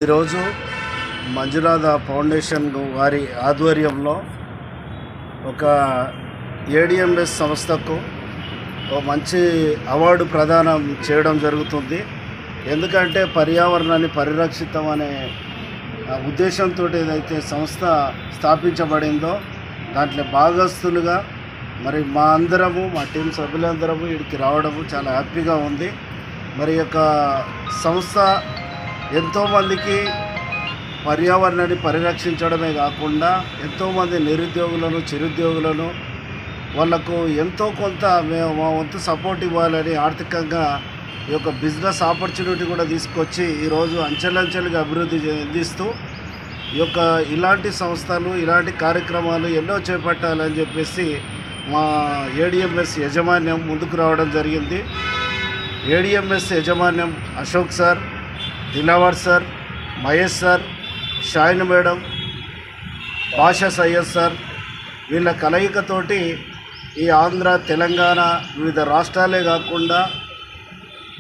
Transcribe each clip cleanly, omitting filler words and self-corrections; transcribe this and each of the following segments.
ఈరోజు మంజునాథ ఫౌండేషన్ వారి ఆధ్వర్యంలో ఒక ఏడిఎంఎస్ సంస్థకు ఒక మంచి అవార్డు ప్రదానం చేయడం జరుగుతుంది. ఎందుకంటే పర్యావరణాన్ని పరిరక్షితం అనే ఉద్దేశంతో ఏదైతే సంస్థ స్థాపించబడిందో దాంట్లో భాగస్తులుగా మరి మా టీం సభ్యులందరము వీడికి రావడము చాలా హ్యాపీగా ఉంది. మరి యొక్క సంస్థ ఎంతోమందికి పర్యావరణాన్ని పరిరక్షించడమే కాకుండా ఎంతోమంది నిరుద్యోగులను చిరుద్యోగులను వాళ్లకు ఎంతో కొంత మా వంతు సపోర్ట్ ఇవ్వాలని ఆర్థికంగా ఈ యొక్క బిజినెస్ ఆపర్చునిటీ కూడా తీసుకొచ్చి ఈరోజు అంచెలంచెలుగా అభివృద్ధి చెందిస్తూ ఈ యొక్క ఇలాంటి సంస్థలు ఇలాంటి కార్యక్రమాలు ఎన్నో చేపట్టాలని చెప్పేసి మా ఏడిఎంఎస్ యాజమాన్యం ముందుకు రావడం జరిగింది. ఏడిఎంఎస్ యాజమాన్యం Ashok sir, Dilawar sir, Mahesh sir, Shahin madam, Basha Syed sir వీళ్ళ కలయికతోటి ఈ ఆంధ్ర తెలంగాణ వివిధ రాష్ట్రాలే కాకుండా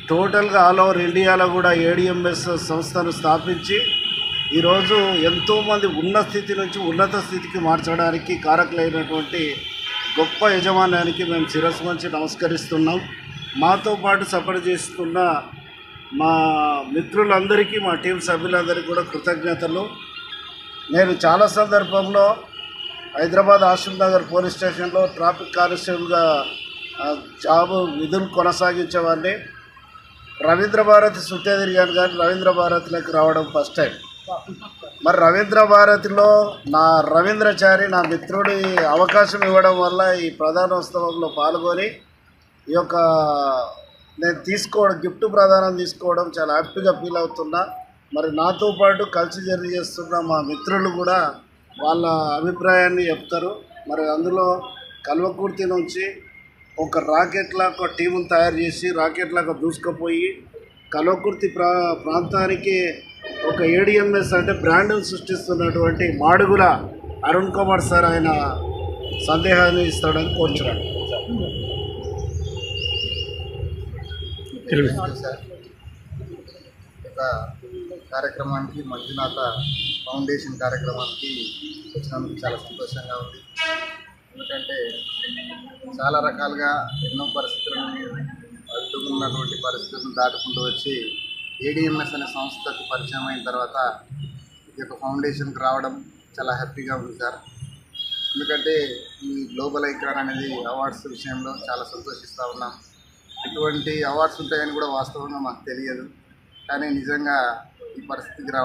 టోటల్గా ఆల్ ఓవర్ ఇండియాలో కూడా ఏడిఎంఎస్ సంస్థను స్థాపించి ఈరోజు ఎంతోమంది ఉన్న స్థితి నుంచి ఉన్నత స్థితికి మార్చడానికి కారకులైనటువంటి గొప్ప యజమాన్యానికి మేము శిరస్సు వంచి నమస్కరిస్తున్నాం. మాతో పాటు సపోర్ట్ చేస్తున్న మా మిత్రులందరికీ, మా టీం సభ్యులందరికీ కూడా కృతజ్ఞతలు. నేను చాలా సందర్భంలో హైదరాబాద్ ఆసిఫ్ నగర్ పోలీస్ స్టేషన్లో ట్రాఫిక్ కానిస్టేబుల్గా విధులు కొనసాగించేవాడిని. రవీంద్ర భారతి చుట్టే తిరిగాను కానీ రవీంద్ర భారతిలోకి రావడం ఫస్ట్ టైం. మరి రవీంద్ర భారతిలో రవీంద్రచారి నా మిత్రుడి అవకాశం ఇవ్వడం వల్ల ఈ ప్రధానోత్సవంలో పాల్గొని ఈ యొక్క నేను గిఫ్ట్ ప్రదానం తీసుకోవడం చాలా హ్యాపీగా ఫీల్ అవుతున్నా. మరి నాతో పాటు కలిసి జర్నీ చేస్తున్న మా మిత్రులు కూడా వాళ్ళ అభిప్రాయాన్ని చెప్తారు. మరి అందులో కల్వకుర్తి నుంచి ఒక రాకెట్లా ఒక టీమును తయారు చేసి రాకెట్లాగా దూసుకుపోయి కల్వకుర్తి ప్రాంతానికి ఒక ఏడిఎంఎస్ అంటే బ్రాండ్ను సృష్టిస్తున్నటువంటి మాడుగుల అరుణ్ కుమార్ సార్ ఆయన సందేహాన్ని ఇస్తాడని కోరుచున్నాడు. కార్యక్రమానికి మంజునాథ ఫౌండేషన్ కార్యక్రమానికి వచ్చినందుకు చాలా సంతోషంగా ఉంది. ఎందుకంటే చాలా రకాలుగా ఎన్నో పరిస్థితులను అడ్డుకున్నటువంటి పరిస్థితులను దాటుకుంటూ వచ్చి ఏడిఎంఎస్ అనే సంస్థకు పరిచయం అయిన తర్వాత ఈ యొక్క ఫౌండేషన్కి రావడం చాలా హ్యాపీగా ఉంది సార్. ఎందుకంటే ఈ గ్లోబల్ ఐకాన్ అనేది అవార్డ్స్ విషయంలో చాలా సంతోషిస్తూ ఉన్నాం. ఇటువంటి అవార్డ్స్ ఉంటాయని కూడా వాస్తవంగా మాకు తెలియదు, కానీ నిజంగా ఈ పరిస్థితికి రావడం